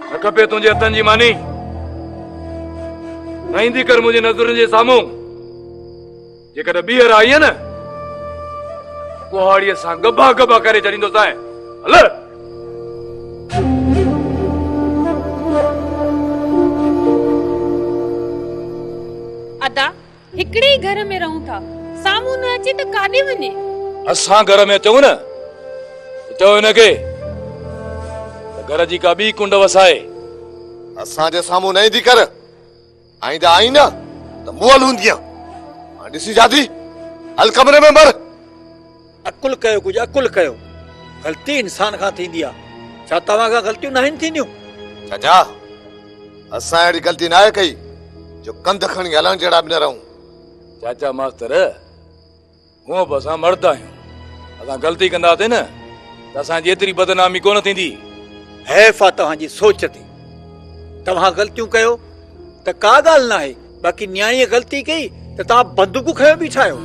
न खपे तुंहिंजे हथनि जी मानी। न ईंदी कर मुंहिंजे नज़रुनि जे साम्हूं। जेकॾहिं ॿीहर आई आहे न कुहाड़ीअ सां गबा गबा करे छॾींदोसांइ। हल अदा हिकड़े ही घर में रहूं था, साम्हूं न अचे त काॾे वञे? असां घर में अचूं न, चओ हिनखे घर जी का ॿी कुंड वसाए। असांजे साम्हूं न ईंदी कर, आईंदा आई न त मुअल हूंदी ॾिसी जाती। हल कमरे में मर। अकुल कयो, कुछ अकुल कयो। गलती इंसान खां थींदी आहे, छा तव्हां खां ग़लतियूं न आहिनि थींदियूं? चाचा असां अहिड़ी ग़लती न आहे कई जो कंध खणी हलण जहिड़ा बि न रहूं। चाचा मास्तर हूअं बि असां मर्द आहियूं, असां ग़लती कंदासीं न त असांजी एतिरी बदनामी कोन थींदी। हैफ़ आहे तव्हांजी सोच ते। तव्हां ग़लतियूं कयो त का ॻाल्हि न आहे, बाक़ी न्याय ग़लती कई त तव्हां बंदूकूं खयो बीठा आहियो।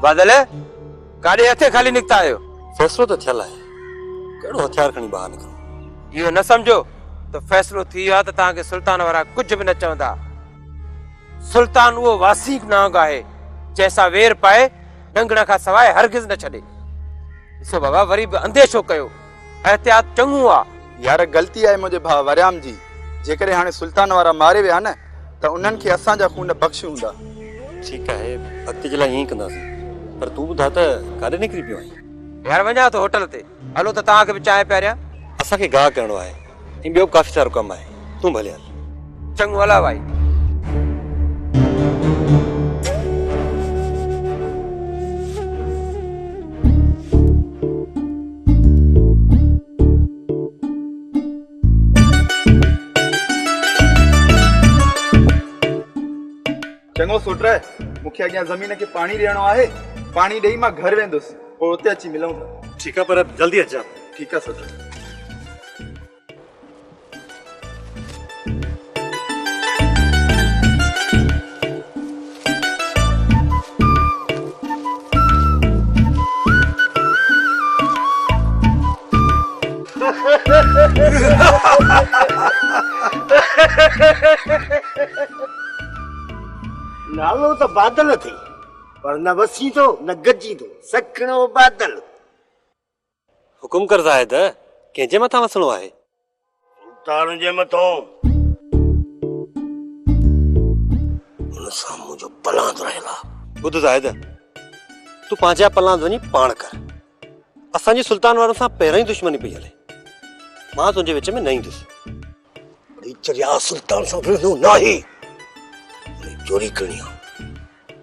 बादल काॾे हथे खाली निकिता आहियो? फैसलो तो थियल आहे, कहिड़ो हथियार खणी ॿाहिरि निकिरो? इहो न सम्झो त फैसलो थी वियो आहे त तव्हांखे सुल्तान वारा कुझु बि न चवंदा। सुल्तान उहो वासीक नांग आहे जंहिंसां वेर पाए डंगण खां सवाइ हरगिज़ न छॾे। ॾिसो बाबा, वरी बि अंदेशो कयो, एहतियात चङो आहे। यार ग़लती आहे मुंहिंजे भाउ वरियाम जी। जेकॾहिं हाणे सुल्तान वारा मारे विया न त उन्हनि खे असांजा खून बख़्श हूंदा। ठीकु आहे, अॻिते जे लाइ ईअं कंदासीं, पर तूं ॿुधा त काॾे निकिरी पियो आहीं? यार वञा थो होटल ते, हलो त तव्हांखे बि चांहि पियारियां। असांखे गाह करणो आहे ऐं ॿियो काफ़ी सारो कमु आहे, तूं भले हल। चङो हला भाई। चङो सुट आहे, मूंखे अॻियां ज़मीन खे पाणी ॾियणो आहे। पाणी ॾेई मां घर वेंदुसि, पोइ उते अची मिलूं था। ठीकु आहे, पर जल्दी अचां। ठीकु आहे सुट। नालो तो बादल थी, पर न वसी तो न गजी तो सखणो बादल। हुकुम कर ज़ाहिद, कंहिंजे मथां वसणो आहे? सुल्तान जे मथां। हुन सां मुंहिंजो पलांद रहेला। ॿुध ज़ाहिद, तूं पंहिंजा पलांद वञी पाण कर। असांजी सुल्तान वारनि सां पहिरियों ई दुश्मनी पई हले, मां तुंहिंजे विच में न ईंदुसि। चरिया सुल्तान सां विढ़ंदो नाहे, चोरी करणी आहे,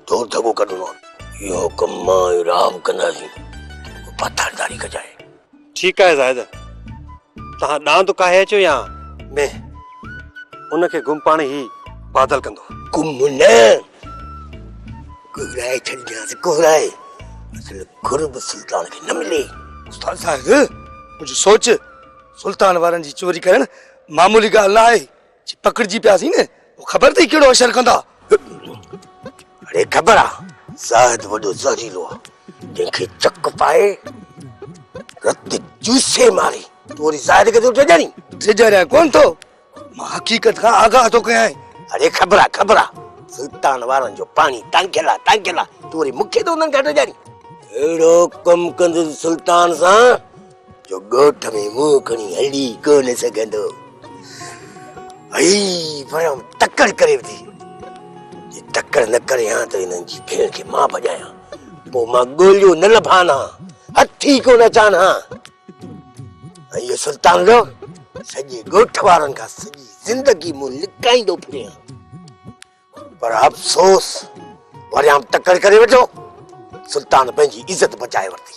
दौड़ धगो कढणो आहे। इहो कमु मां राम कंदासीं, पथरदारी कजाए। ठीकु आहे ज़ाहिद, तव्हां ॾांद काहे अचो या मैं उनखे गुम पाणे ई बादल कंदो। गुम न कोहराए छॾींदासीं, कोहराए। असल खुरब सुल्तान खे न मिले। उस्ताद साहिब, मुंहिंजो सोच सुल्तान वारनि जी चोरी करणु मामूली ॻाल्हि न आहे। पकड़िजी पियासीं न, ख़बर अथई कहिड़ो असरु कंदा। अरे ख़बर आहे, ज़ाहिद वॾो ज़हरीलो आहे, जंहिंखे चक पाए रत चूसे मारे। तूं वरी ज़ाहिद खे थो टेॼाणी? टेॼाणिया कोन थो, मां हक़ीक़त खां आगाह थो कयां। अरे ख़बर आहे, सुल्तान वारनि जो पाणी टांकियल आहे। तूं वरी मूंखे थो उन्हनि खां टेॼाणी? अहिड़ो कमु कंदुसि सुल्तान सां जो ॻोठ में मुंहुं खणी हली कोन सघंदो। वरम तकड़ करे थी, तकड़ न करे हा त हिननि जी भेण खे मां भॼायां, पोइ मां ॻोल्हियो न लभान हा, हथी कोन अचान हा। इहो सुल्तान लो सॼे ॻोठ वारनि खां सॼी ज़िंदगी मूं लिकाईंदो फिरे, पर अफ़सोस वरियाम तकड़ करे वेठो। सुल्तान पंहिंजी इज़त बचाए वरिती,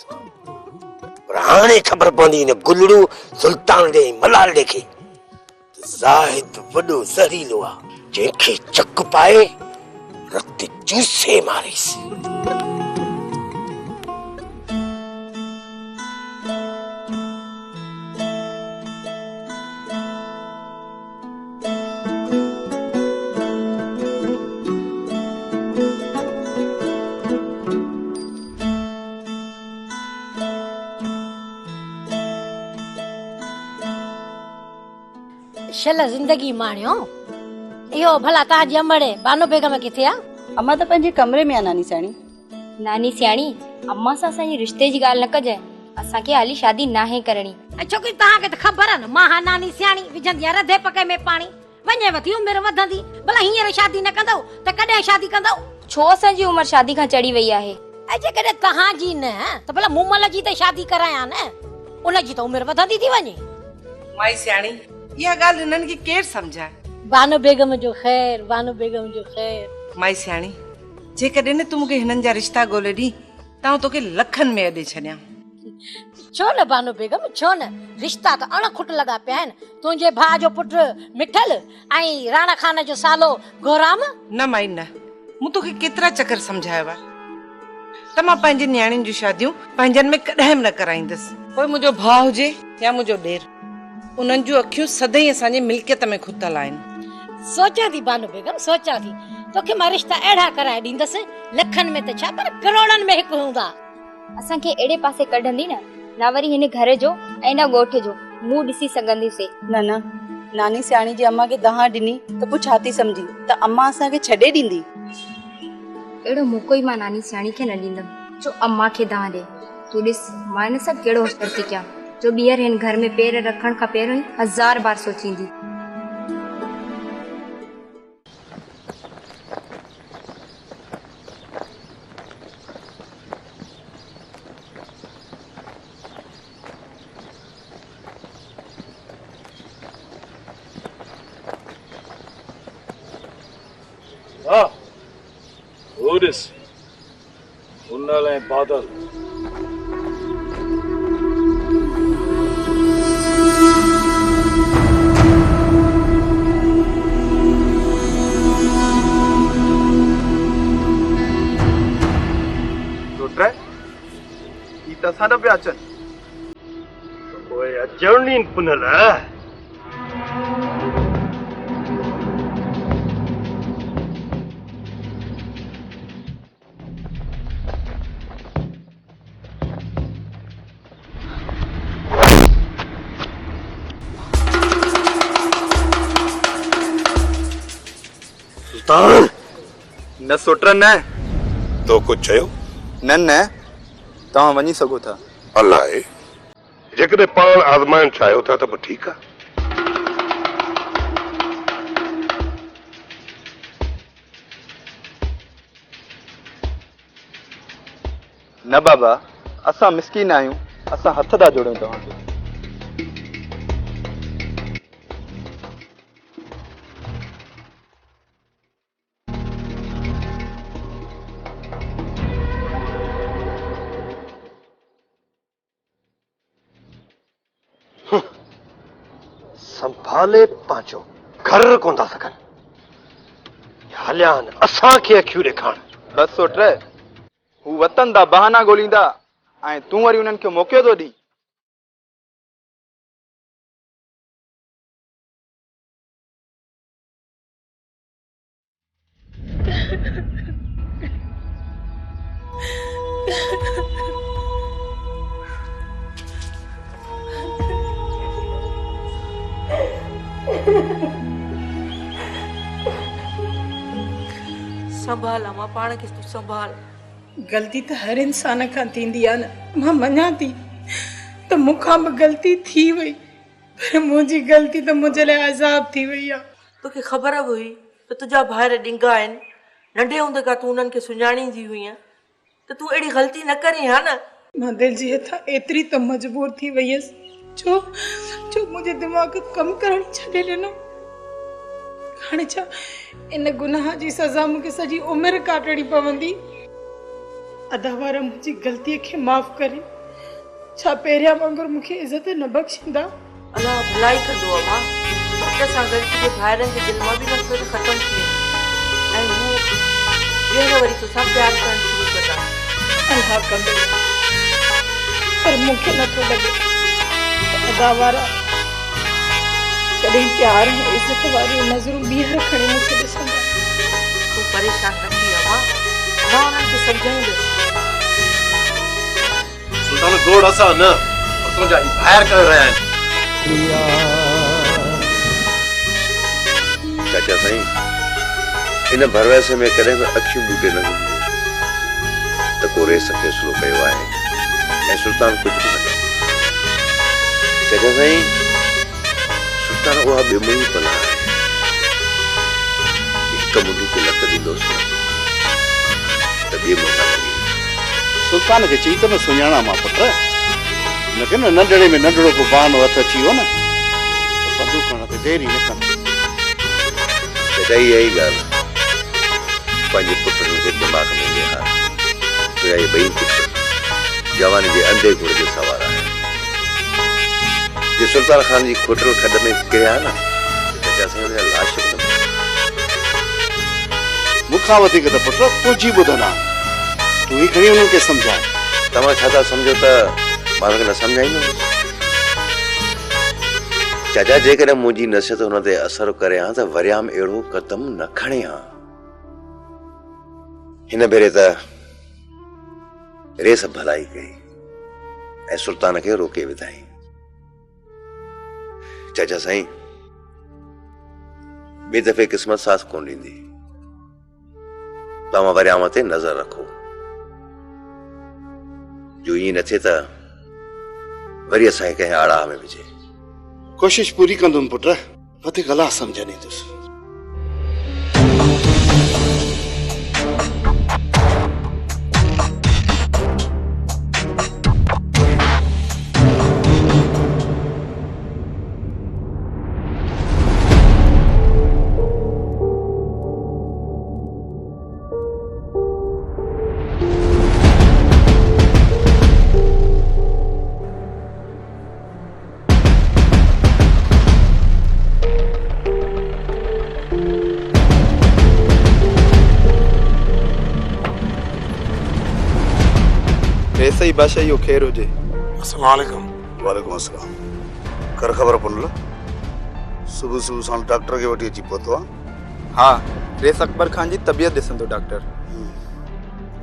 पर हाणे ख़बर पवंदी हिन गुलड़ू सुल्तान ॾे मलाल ॾे खे ज़ाहिद वॾो ज़हरीलो आहे, जंहिंखे चक पाए रत चूसे मारेसि। शल ज़िंदगी माणियो। इहो भला तव्हांजी अमड़े बानो बेगम किथे आ? अम्मा त पंहिंजे कमरे में आहे नानी सियाणी। नानी सियाणी, अम्मा सां असांजे रिश्ते जी ॻाल्हि न कजांइ। असांखे हाली शादी नाहे करणी। छोकिरी तव्हांखे त ख़बर आहे न, मां हा नानी सियाणी विझंदी आहे रधे पके में पाणी। वञेव थी उमिरि वधंदी, भला हींअर शादी न कंदव त कॾहिं शादी कंदव? छो असांजी उमिरि शादी खां चढ़ी वई आहे? ऐं जेकॾहिं तव्हांजी न त भला मूमल जी त शादी करायां न, उनजी त उमिरि वधंदी थी वञे। माई सियाणी, इहा ॻाल्हि हिननि खे केरु सम्झाए? बानो बेगम जो ख़ैर, बानो बेगम जो ख़ैर। माई सियाणी, जेकॾहिं न तूं मूंखे हिननि जा रिश्ता ॻोल्हे ॾी त आउं तोखे लखनि में अॾे छॾियां। छो न बानो बेगम, छो न? रिश्ता त अणखुट लॻा पिया आहिनि। तुंहिंजे भाउ जो पुटु मिठल ऐं राणा खान जो सालो गोराम। न माई न, मूं तोखे केतिरा चकर सम्झायो आहे त मां पंहिंजी न्याणियुनि जूं शादियूं पंहिंजनि में कॾहिं न कराईंदसि। पोइ मुंहिंजो भाउ हुजे या मुंहिंजो ॾेर, उन्हनि जूं अखियूं सदाई असांजे मिल्कियत में खुतल आहिनि। सोचां थी बानो बेगम, सोचां थी तोखे मां रिश्ता अहिड़ा कराए ॾींदसि, लखनि में त छा पर करोड़नि में हिकु हूंदा। असांखे एड़े पासे कढंदी न, ना वरी हिन घर जो ऐं ना ॻोठ जो मुंहुं ॾिसी सघंदीसीं। न न, नानी सियाणी जी अम्मा खे दहा ॾिनी त पोइ छा थी सम्झी त अम्मा असांखे छॾे ॾींदी? अहिड़ो मौक़ो ई मां नानी सियाणी खे न ॾींदमि जो अम्मा खे दाह ॾे। तूं ॾिस, मां हिन सां कहिड़ो होशियार थी कयां जो ॿीहर हिन घर में पेर रखण खां पहिरियों ई 1000 बार सोचींदी। उन्नल ऐं बादल ई त असां न पिया अचनि। ओए अचवनी पुनल सुल्तान न सुट न तो कुछ चयो? न न, तव्हां वञी सघो था। अलाए जेकॾहिं पाण आज़माइण चाहियो था त पोइ ठीकु आहे। न बाबा, असां मिसकीन आहियूं, असां हथ था जोड़ियूं तव्हांखे। संभाले पंहिंजो घर कोन था सघनि, हलिया आहिनि असांखे अखियूं ॾेखारण। बस सुट, हू वतन दा बहाना ॻोल्हींदा ऐं तूं वरी उन्हनि खे मौक़ो थो ॾी। संभाल अम्मा, पाण खे तूं संभाल। ग़लती त हर इंसान खां थींदी आहे न। मां मञा थी त मूंखां बि ग़लती थी वई, पर मुंहिंजी ग़लती त मुंहिंजे लाइ अज़ाब थी वई आहे। तोखे ख़बर हुई त तुंहिंजा भाइर ॾिंगा आहिनि, नंढे हूंदे खां तूं उन्हनि खे सुञाणींदी हुई त तूं अहिड़ी ग़लती न करी हा न। मां दिलि जी हथां एतिरी त मजबूर थी वई हुयसि जो मुंहिंजे दिमाग़ कमु करणु छॾे ॾिनो। हाणे छा इन गुनाह जी सज़ा मूंखे सॼी उमिरि काटणी पवंदी? अदावारा मुंहिंजी ग़लतीअ खे माफ़ करे छा पहिरियां वांगुरु मूंखे इज़त न बख़्शींदा? अलाह भलाई कंदो अम्मा, वक़्त सां गॾु तुंहिंजे भाइरनि जे दिलि मां बि नफ़रत ख़तमु थी वेंदी ऐं हू ॿीहर वरी तोसां प्यारु करणु शुरू कंदा। अलाह कंदो, पर मूंखे नथो लॻे त अदावारा कॾहिं प्यार ऐं इज़त वारियूं नज़रूं ॿीहर खणी मूंखे ॾिसंदा। तूं परेशान न थी अम्मा, मां उन्हनि खे सम्झाईंदसि। सुल्तान गोड़ असां न, तुंहिंजा ॿाहिरि करे रहिया आहिनि। चाचा साईं इन भरवैसे में कॾहिं बि अखियूं ॿूटे न हूंदियूं त को रेस फ़ैसिलो कयो आहे ऐं सुल्तान कुझु बि न कयो। चाचा साईं सुल्तान उहा बेमुही पना आहे हिक मुंडी ते लत ॾींदोसि त ॿिए मौका लॻी। सुल्तान खे चई त न सुञाणा मां पुट हिनखे न नंढड़े में नंढड़ो को बहानो हथ अची वियो न त बंदूक खणण ते देरी न कंदो। बेटा इहा ई ॻाल्हि पंहिंजे पुटनि खे दिमाग़ में विहार तुंहिंजा इहे ॿई पुट जवानी जे अंधे घोड़े जो सवार आहे। जे सुल्तान खान जी खोटल खॾ में किरिया न चाचा साईं हुनजा लाश मूंखां वधीक त पुट तुंहिंजी ॿुधंदा तूं ई खणी हुननि खे सम्झाए। तव्हां छा था सम्झो त मां हुनखे न सम्झाईंदुमि? चाचा जेकॾहिं मुंहिंजी नसीहत हुन ते असर करे हा त वरियाम अहिड़ो कदम न खणे हा। हिन भेरे त रेस भलाई कई ऐं सुल्तान खे रोके विधाई। चाचा साईं ॿिए दफ़े क़िस्मत साथ कोन ॾींदी। तव्हां वरियाम ते नज़र रखो जो ईअं न थिए त वरी असांखे कंहिं आड़ा में विझे। कोशिश पूरी कंदुमि पुट वधीक अलाह सम्झ ॾींदुसि। सही बादशाह यो खैर हुजे। अस्सलाम वालेकुम। वालेकुम अस्सलाम। कर ख़बर पुनल सुबह सुबह सां डॉक्टर के वठी अची पहुतो आहे। हाँ रेस अकबर खान जी तबियत ॾिसंदो डॉक्टर।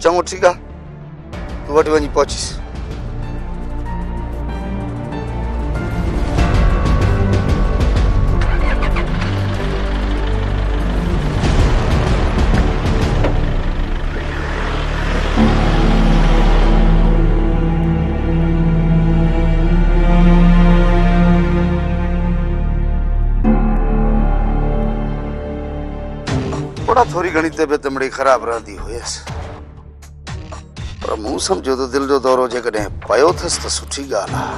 चङो ठीकु आहे तूं वठी वञी पहुचीस। थोड़ी घणी तबियत मिड़ी ख़राब रहंदी हुयसि पर मूं सम्झो त दिलि जो दौरो जेकॾहिं पियो अथसि त सुठी ॻाल्हि आहे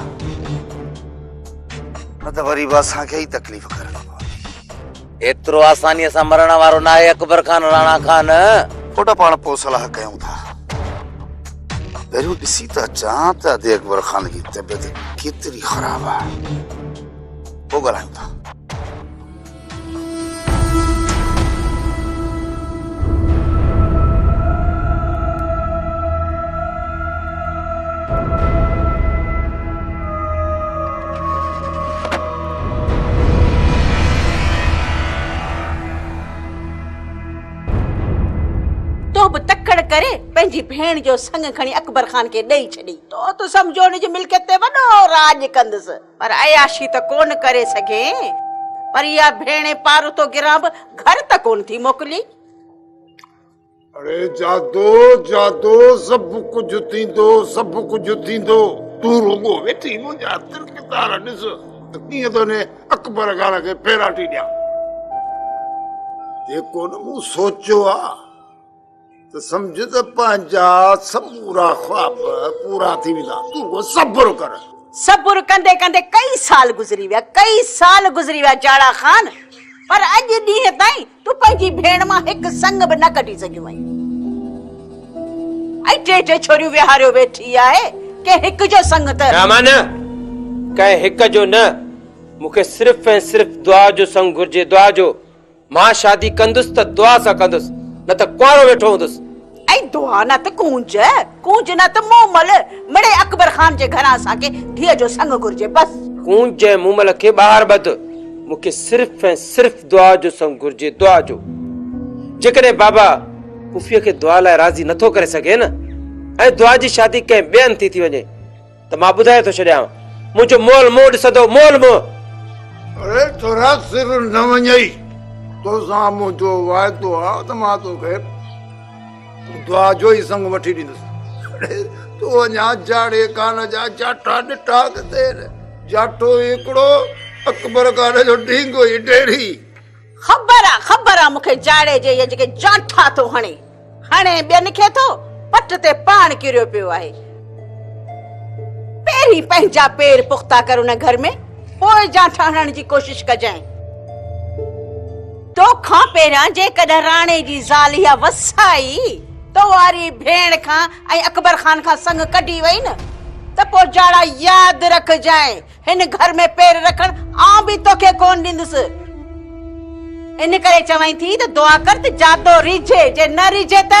न त वरी बि असांखे ई तकलीफ़ करणी पवंदी। एतिरो आसानीअ सां मरण वारो न आहे अकबर खान राणा खान। पुट पाण पोइ सलाह कयूं था। पहिरियों ॾिसी त अचां त अदे अकबर खान जी तबियत केतिरी ख़राब आहे पोइ ॻाल्हायूं था। करे पंहिंजी भेण जो संग खणी अकबर खान के ॾेई छॾी तो समझो हुनजी मिल्कियत ते वॾो राज कंदसि पर अयाशी त कोन करे सघे। पर इहा भेणे पारो तो गिरां बि घर त कोन थी मोकिली। अरे जादो जादो सब कुछ थींदो तूं रुगो वेठी मुंहिंजा तिरकितार ॾिस त कीअं थो ने अकबर खान खे फेराटी ॾियां। जेको न मूं सोचियो आहे तो समझ त पंहिंजा समूरा ख्वाब पूरा थी वेंदा। तूं सब्र कर। सब्र कंदे कंदे कई साल गुज़री विया जाड़ा खान पर अॼु ॾींहं ताईं तूं पंहिंजी भेण मां हिकु संग बि न कढी सघियो आहीं। ऐं टे छोरियूं विहारियो वेठी आहे के हिकु जो संग त कंहिं हिकु जो न मूंखे सिर्फ़ ऐं सिर्फ़ दुआ जो संग घुर्जे। दुआ जो मां शादी कंदुसि त दुआ सां कंदुसि न त कुआरो वेठो हूंदुसि। ऐं दुआ न त कूंज न त मोमल मिड़े अकबर खान जे घरां असांखे धीअ जो संग घुर्जे बस। कूंज ऐं मोमल खे ॿाहिरि बध मूंखे सिर्फ़ ऐं सिर्फ़ दुआ जो संग घुर्जे। दुआ जो जेकॾहिं बाबा पुफीअ खे दुआ लाइ राज़ी नथो करे सघे न ऐं दुआ जी शादी कंहिं ॿिए हंधि थी वञे त मां ॿुधाए थो छॾियां मुंहिंजो मोल मोह ॾिसंदो मोल मोह। अरे तोरा सिर न वञई तो सां मुंहिंजो वाइदो आहे त मां तोखे दुआ जो ई संग वठी ॾींदुसि। तूं अञा जाड़े कान जा जाटा ॾिठा किथे जाटो हिकिड़ो अकबर खान जो ढींगो ई ढेरी। ख़बर आहे मूंखे जाड़े जे ये जेके जाठा थो हणे ॿियनि खे थो पट ते पाण किरियो पियो आहे। पहिरीं पंहिंजा पेर पुख्ता कर उन घर में, पोइ जाठा हणण जी कोशिश कजांइ। तोखां पहिरियां जेकॾहिं राणे जी ज़ाल इहा वसाई तो वारी भेण खां ऐं अकबर खान खां संग कढी वई न त पोइ जाड़ा यादि रखजांइ, हिन घर में पेर रखण आउं बि तोखे कोन ॾींदुसि। इन करे चवाई थी त दुआ कर त जादो रिझे, जे न रिझे त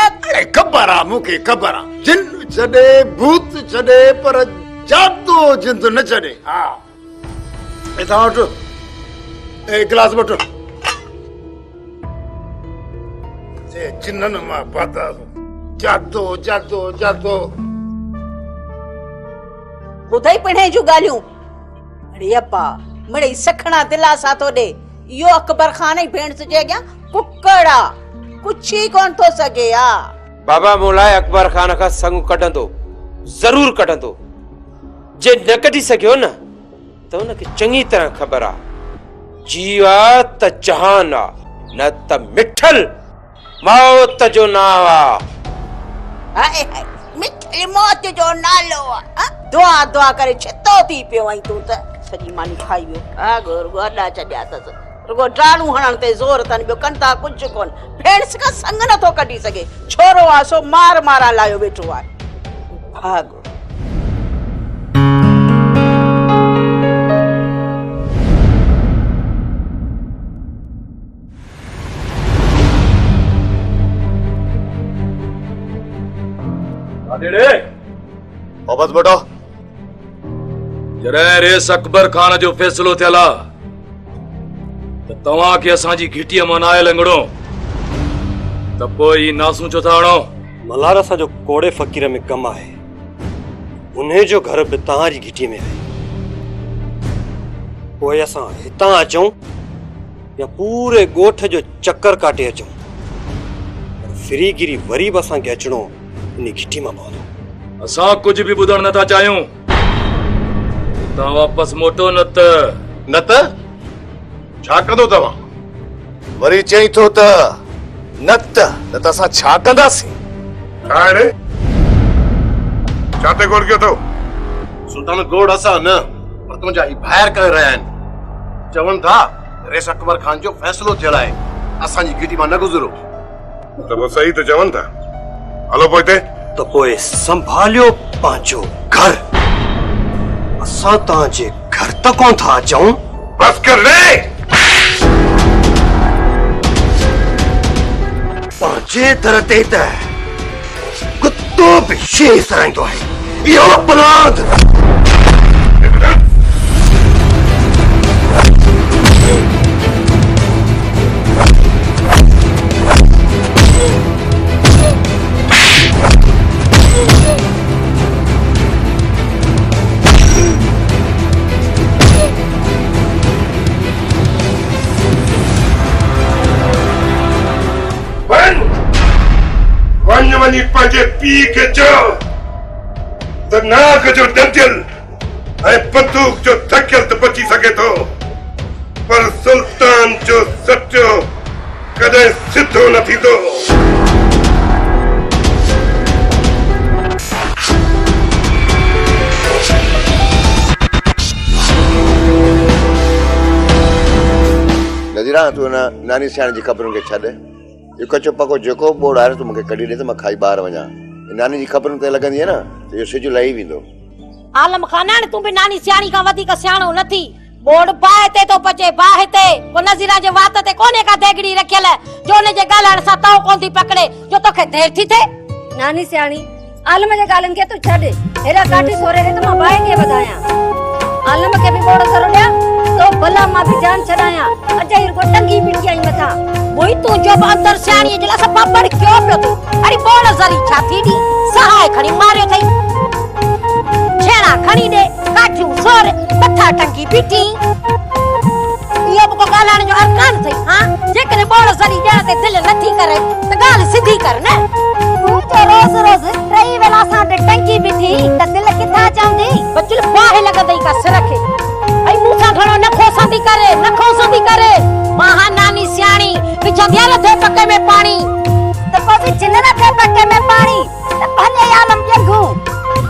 ख़बर आहे मूंखे ख़बर आहे। जिन छॾे भूत छॾे पर जादो जिंद न छॾे। हा हितां वठो ए गिलास वठो। जे जिनन मां पाता जादो जादो जादो ॿुधई पिणे जूं ॻाल्हियूं। अड़े अब्बा मिड़ई सखणा दिलासा थो ॾे। इहो अकबर खान जी भेण जे अॻियां कुकड़ आहे, कुछ ई कोन थो सघे। बाबा मोलाए अकबर खान खां संग कढंदो, ज़रूर कढंदो। जे न कढी सघियो न त उनखे चङी तरह ख़बर आहे जीव आहे त जहान आहे, न त मिठल मौत जो नाव आहे। मिठल मौत जो नालो आहे। दुआ दुआ करे छितो थी पियो ऐं तूं त सॼी मानी खाई वियो। रुगो अॾा चढ़िया अथसि, रुगो डाणू हणण ते ज़ोर अथनि, ॿियो कनि था कुझु कोन। भेण खां संग नथो कढी सघे, छोरो आहे सो मार मारा लायो वेठो आहे। भाग वापस बैठो। जॾहिं रेस अकबर खान जो फैसलो थियल आहे त तव्हांखे असांजी घिटीअ मां नाहे लंघणो, त पोइ ई नासूं छो था हणो? मल्हार असांजो कोड़े फ़कीर में कमु आहे, उन जो घर बि तव्हांजी घिटीअ में आहे। पोइ असां हितां अचूं या पूरे ॻोठ जो चक्कर काटे अचूं, फिरीगिरी वरी बि असांखे अचणो इन घिटी मां पवंदो। असां कुझु बि ॿुधण नथा चाहियूं। तव्हां वापसि मोटो न त छा कंदो तव्हां? वरी चई थो त न त असां छा कंदासीं? छा ते गोड़ कयो अथव? सुल्तान गोड़ असां न, पर तुंहिंजा ही ॿाहिरि करे रहिया आहिनि। चवनि था रेस अकबर खान जो फैसलो थियल आहे, असांजी घिटी मां न गुज़रो। त पोइ सही त चवनि था। हलो पोइ हिते त पोइ संभालियो पंहिंजो घर। असां तव्हांजे घर त कोन था अचूं। बस कर रे। पंहिंजे दर ते त कुत्तो बि शेर सराईंदो आहे। इहो अपराध। वञी पंहिंजे पीउ खे चयो त नाग जो डंडियल ऐं बंदूक जो धकियल त बची सघे थो, पर सुल्तान जो सचो कॾहिं सिधो न थींदो। नज़ीरा तूं नानी सियाणी जी ख़बरुनि खे छॾ। इहो कचो पको जेको बोड़ आहे तूं मूंखे कढी ॾे त मां खाई ॿाहिरि वञा। नानी जी ख़बरुनि ते लॻंदी आहे न त इहो सिज लही वेंदो। आलम खान तूं बि नानी सियाणी खां वधीक सियाणो नथी। बोड़ बाहि ते तो पचे बाहि ते, को नज़ीरा जे वात ते कोने का देगड़ी रखियल जो ने जे गालण सा ताव कोन थी पकड़े जो तोखे देर थी थे। नानी सियाणी आलम जे गालन के तू छड़, हेरा काठी सोरे रे त मां बाहि के वधाया। आलम के भी बोड़ करो ॾिया तो भला मां भी जान छड़ाया। अजय को टंगी पिटी आई मथा वही तू जो अंदर सियाणी जला सा पापड़ क्यों पियो तू? अरे बोड़ जरी छा थी दी सहाय खणी मारियो थई। छेड़ा खणी दे काठियूं सोर मथा टंगी पिटी। यो को गालण जो अरकान थई। हां जेकने बोड़ सड़ी ॾियण ते दिलि नथी करे त ॻाल्हि सिधी कर न। तूं जो रोज़ रोज़ टई वेला सां टंकी बीठी त दिलि किथां चवंदी बचल बाहि लॻंदई का सिर खे। ऐं मूंसां घणो न खोसंदी करे मां नानी सियाणी विझंदी रधे पके में पाणी त पोइ विझ न रधे पके में पाणी त भले आलम ॼंघू।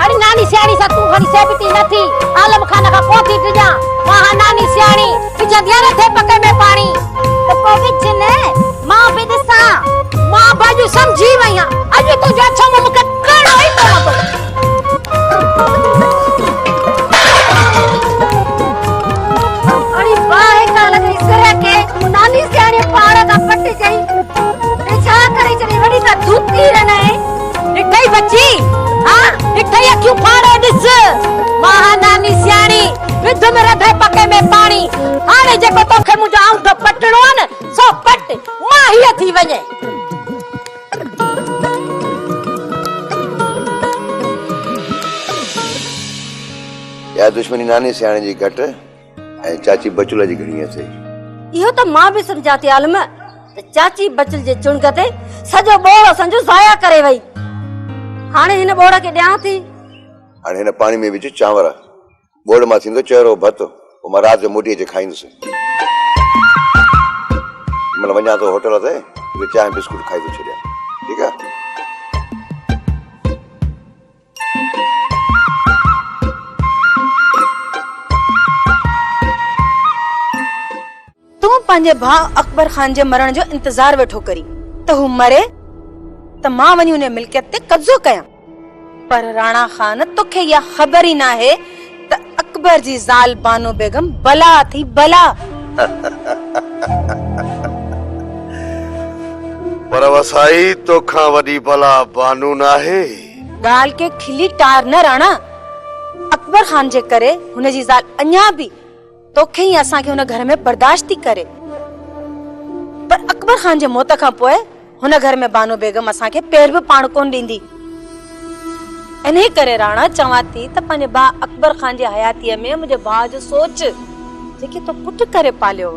अरे नानी सियाणी सा तू घणी सेबती नथी आलम खान का कोथी टिजा मां नानी सियाणी विझंदी रधे पके में पाणी त पोइ विझ न मां बि ॾिसां। मां बाजू समझी वई आहियां अॼु तुंहिंजो अछो मुंहुं मूंखे करणो ई पवंदो। अरे बाहि का लॻई सिर खे नानी सियाणी पाण का पट गई छा करे चली वड़ी त धूती रहना है ॾिठई बची। हां ॾिठई अखियूं फाड़े ॾिस मां नानी सियाणी विध में रधे पके में पाणी। हाणे जेको तोखे मुंहिंजो आउंधो पटणो आहे न सो पट मां हीअ थी वञे। या दुश्मनी नानी सियाणे जी घटि ऐं चाची बचुला जी घणी आहे। इहो त मां बि सम्झा थी आलम त चाची बचल जे चुणग ते सॼो बोड़ असांजो ज़ाया करे वई। हाणे हिन बोड़ खे ॾियां थी। हाणे हिन पाणी में विझ चांवर बोड़ मां थींदो चहिरो भत पोइ मां राति जो मोटी अची खाईंदुसि। मतलब वञा थो होटल ते चांहि बिस्कुट खाई थो छॾियां ठीकु आहे। तूं पंहिंजे भाउ अकबर खान जे मरण जो इंतजार वेठो करी त हू मरे त मां वञी उन मिल्कियत ते कब्ज़ो कयां। पर राणा खान तोखे इहा ख़बर ई न आहे त अकबर जी ज़ाल बानो बेगम बला थी बला। पर वसाई तोखां वॾी बला बानू न आहे। ॻाल्हि के खिली टार न राणा। अकबर खान जे करे हुन जी ज़ाल अञा बि तोखे ई असांखे हुन घर में बर्दाश्त थी करे। पर अकबर खान जे मौत खां पोइ हुन घर में बानो बेगम असांखे पैर बि पाण कोन ॾींदी। इन्हे करे राणा चवां थी त पंहिंजे भाउ अकबर खान जी हयातीअ में मुंहिंजे भाउ जो सोच जेके तो पुट करे पालियो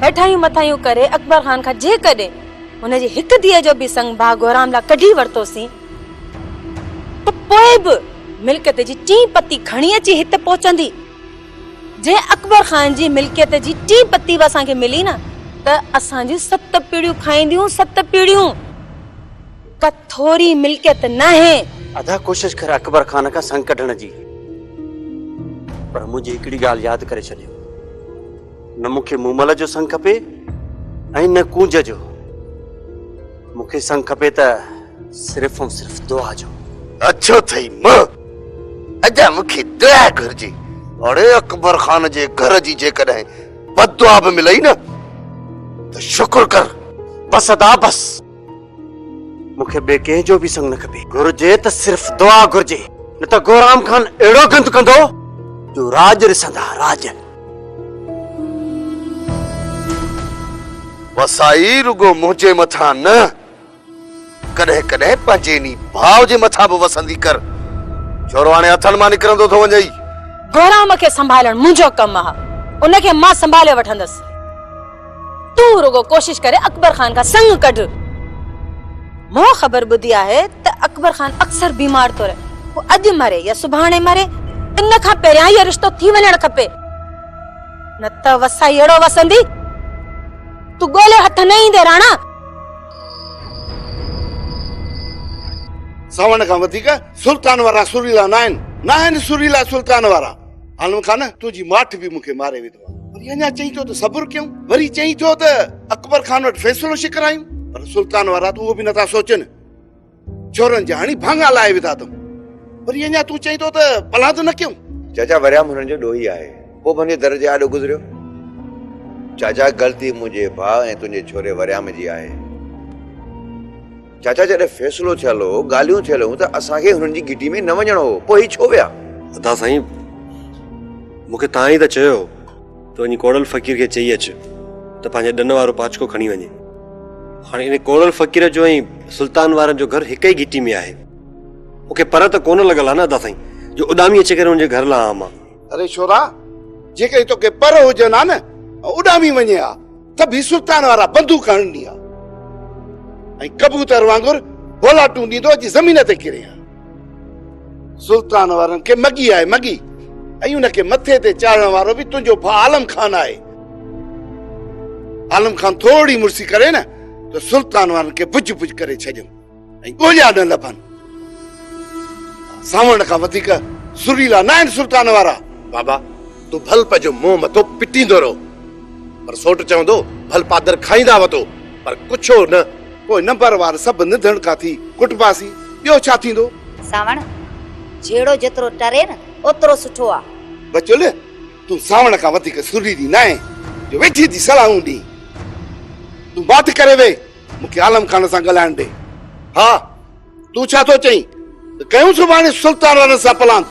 हेठायूं मथायूं करे अकबर खान खां जेकॾहिं हुनजी हिकु धीअ जो बि संग भाउ गोराम ला कढी वरितोसीं त पोइ बि मिल्कियत जी टी पत्ती खणी अची हिते पहुचंदी। जे अकबर खान जी मिल्कियत जी टी पत्ती असांखे मिली न त असांजी 7 पीढ़ियूं खाईंदियूं 7 पीढ़ियूं। का थोरी मिल्कियत न है। अदा कोशिश कर अकबर खान का संग कढण जी पर मुझे हिकड़ी गाल याद करे छॾियो न मूंखे मूमल जो संग खपे ऐं न कूंज जो। मूंखे संग खपे त सिर्फ़ ऐं सिर्फ़ दुआ जो। अच्छो थई मां अजा मूंखे दुआ घुर्जे। अरे अकबर खान जे घर जी जेकॾहिं बददुआ बि मिलई न त शुक्र कर। बस अदा बस मूंखे ॿिए कंहिंजो बि संग न खपे। घुर्जे त सिर्फ़ दुआ घुर्जे न त गोराम खान अहिड़ो गंद कंदो जो राज ॾिसंदा राज। वसाई रुगो मुंहिंजे मथां न कॾहिं कॾहिं पंहिंजे नी भाउ जे मथां बि वसंदी कर। छोरो हाणे हथनि मां निकिरंदो थो वञे। गोराम खे संभालण मुंहिंजो कमु आहे उनखे मां संभाले वठंदसि। तूं रुगो कोशिश करे अकबर खान का संग कढ। मूं ख़बर ॿुधी आहे त अकबर खान अक्सर बीमार थो रहे। वो अॼु मरे या सुभाणे मरे इन खां पहिरियां इहो रिश्तो थी वञणु खपे न त वसाई अहिड़ो वसंदी तूं ॻोल्हे हथ न ईंदे राणा। सावण खां वधीक सुल्तान वारा सुरीला न आहिनि सुरीला सुल्तान वारा। आलम खान तुंहिंजी माठ बि मूंखे मारे विधो आहे। वरी अञा चई थो त सब्र कयूं। वरी चई थो त अकबर खान वटि फ़ैसिलो शिकरायूं। पर सुल्तान वारा तूं उहो बि नथा सोचनि। छोरनि जा हाणे भाङा लाए विधा अथऊं। वरी अञा तूं चई थो त पलाद न कयूं। चाचा वरियाम हुननि जो ॾोही आहे पोइ मुंहिंजे दर जे आॾो गुज़रियो। चाचा ग़लती मुंहिंजे भाउ ऐं तुंहिंजे छोरे वरियाम जी आहे। चाचा जॾहिं फ़ैसिलो थियल हो ॻाल्हियूं थियल हुयूं त असांखे हुननि जी घिटी में न वञणो हो पोइ ही छो विया। अदा साईं मूंखे तव्हां ई त चयो त वञी कोड़ल फ़कीर खे चई अच त पंहिंजे ॾन वारो पाचको खणी वञे। हाणे इन कोड़ल फ़कीर जो ऐं सुल्तान वारनि जो घर हिकु ई घिटी में आहे। मूंखे पर त कोन लॻल आहे न अदा साईं जो उॾामी अची करे हुनजे घर लाइ आम आहे। अरे छोरा जेके तोखे पर हुजनि हा न उॾामी वञे हा तभी सुल्तान वारा बंदूक हणंदी आहे ऐं कबूतर वांगुरु बोलाटूं ॾींदो अची ज़मीन ते किरे सुल्तान वारनि खे मगी आहे मगी ऐं उनखे मथे ते चाढ़ण वारो बि तुंहिंजो भाउ आलम खान आहे आलम खान थोड़ी मुर्सी करे न त सुल्तान वारनि खे भुज भुज करे छॾियो ऐं ॻोल्हिया न लभनि सावण खां वधीक सुरीला न आहिनि सुल्तान वारा। बाबा तूं भल पंहिंजो मुंहुं मथो पिटींदो रहो पर सोट चवंदो भल पादर खाईंदा वतो पर कुछो न। पोइ नंबर वार सभु निधण खां थी कुटबासी ॿियो छा थींदो। सावण जेड़ो जेतिरो टरे न ओतिरो सुठो आ। बचुल तूं सावण खां वधीक सुरीली न आहे जो वेठी थी सलाहूं ॾी। तूं बात करे वे मूंखे आलम खान सां ॻाल्हाइण ॾे। हा तूं छा थो चईं त कयूं सुभाणे सुल्तान वारनि सां पलांद।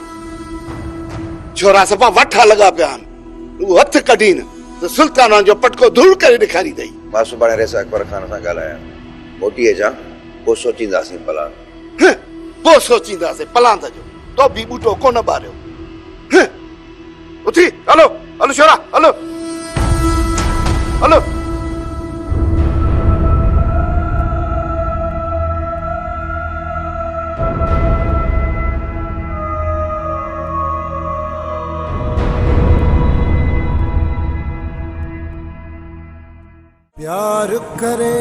छोरा सफ़ा वठा लॻा पिया आहिनि उहो हथ कढीनि त सुल्तान वारनि जो पटको धूड़ करे ॾेखारी अथई। मां सुभाणे रेसा अकबर खान सां ॻाल्हायां मोटी अचां पोइ सोचींदासीं पलान। पोइ सोचींदासीं पलांद जो तो बि ॿूटो कोन ॿारियो। उथी हलो हलो छोरा हलो हलो। प्यार करे